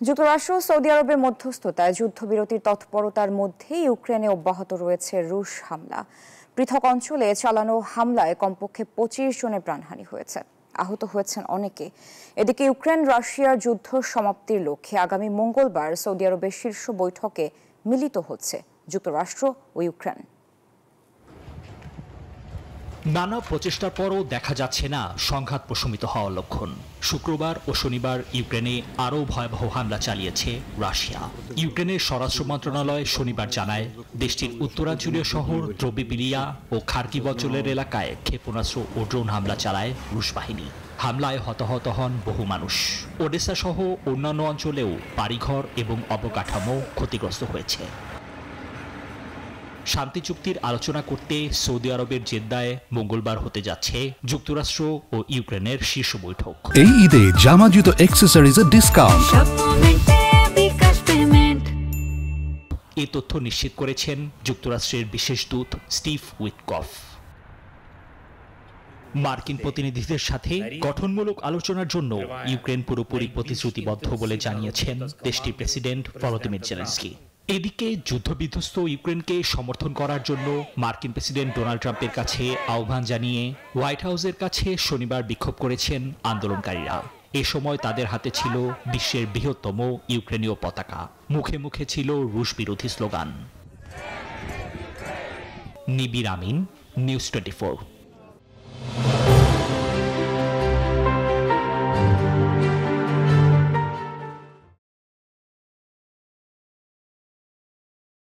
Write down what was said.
যুক্তরাষ্ট্র সৌদি আরবের মধ্যস্থতায় যুদ্ধবিরতির তৎপরতার মধ্যে ইউক্রেনে অব্যাহত রয়েছে রুশ হামলা। পৃথক অঞ্চলে চালানো হামলায় কমপক্ষে ২৫ জনের প্রাণহানি হয়েছে, আহত হয়েছেন অনেকে। এদিকে ইউক্রেন রাশিয়ার যুদ্ধ সমাপ্তির লক্ষ্যে আগামী মঙ্গলবার সৌদি আরবের শীর্ষ বৈঠকে মিলিত হচ্ছে যুক্তরাষ্ট্র ও ইউক্রেন। নানা প্রচেষ্টার পরও দেখা যাচ্ছে না সংঘাত প্রশমিত হওয়ার লক্ষণ। শুক্রবার ও শনিবার ইউক্রেনে আরও ভয়াবহ হামলা চালিয়েছে রাশিয়া। ইউক্রেনের স্বরাষ্ট্র মন্ত্রণালয় শনিবার জানায়, দেশটির উত্তরাঞ্চলীয় শহর দ্রবিবিলিয়া ও খার্কিভ অঞ্চলের এলাকায় ক্ষেপণাস্ত্র ও ড্রোন হামলা চালায় রুশ বাহিনী। হামলায় হতাহত হন বহু মানুষ। ওডেসা সহ অন্যান্য অঞ্চলেও বাড়িঘর এবং অবকাঠামো ক্ষতিগ্রস্ত হয়েছে। শান্তি চুক্তির আলোচনা করতে সৌদি আরবের জেদ্দায় মঙ্গলবার হতে যাচ্ছে যুক্তরাষ্ট্র ও ইউক্রেনের শীর্ষ বৈঠক। এই ঈদে জামা জুতো অ্যাক্সেসরিজের ডিসকাউন্ট। এই তথ্য নিশ্চিত করেছেন যুক্তরাষ্ট্রের বিশেষ দূত স্টিভ উইটকফ। মার্কিন প্রতিনিধিদের সাথে গঠনমূলক আলোচনার জন্য ইউক্রেন পুরোপুরি প্রতিশ্রুতিবদ্ধ বলে জানিয়েছেন দেশটির প্রেসিডেন্ট ভলোদিমির জেলেনস্কি। এদিকে যুদ্ধবিধ্বস্ত ইউক্রেনকে সমর্থন করার জন্য মার্কিন প্রেসিডেন্ট ডোনাল্ড ট্রাম্পের কাছে আহ্বান জানিয়ে হোয়াইট হাউসের কাছে শনিবার বিক্ষোভ করেছেন আন্দোলনকারীরা। এ সময় তাদের হাতে ছিল বিশ্বের বৃহত্তম ইউক্রেনীয় পতাকা, মুখে মুখে ছিল রুশ বিরোধী স্লোগান। নিবির আমিন, নিউজ 24।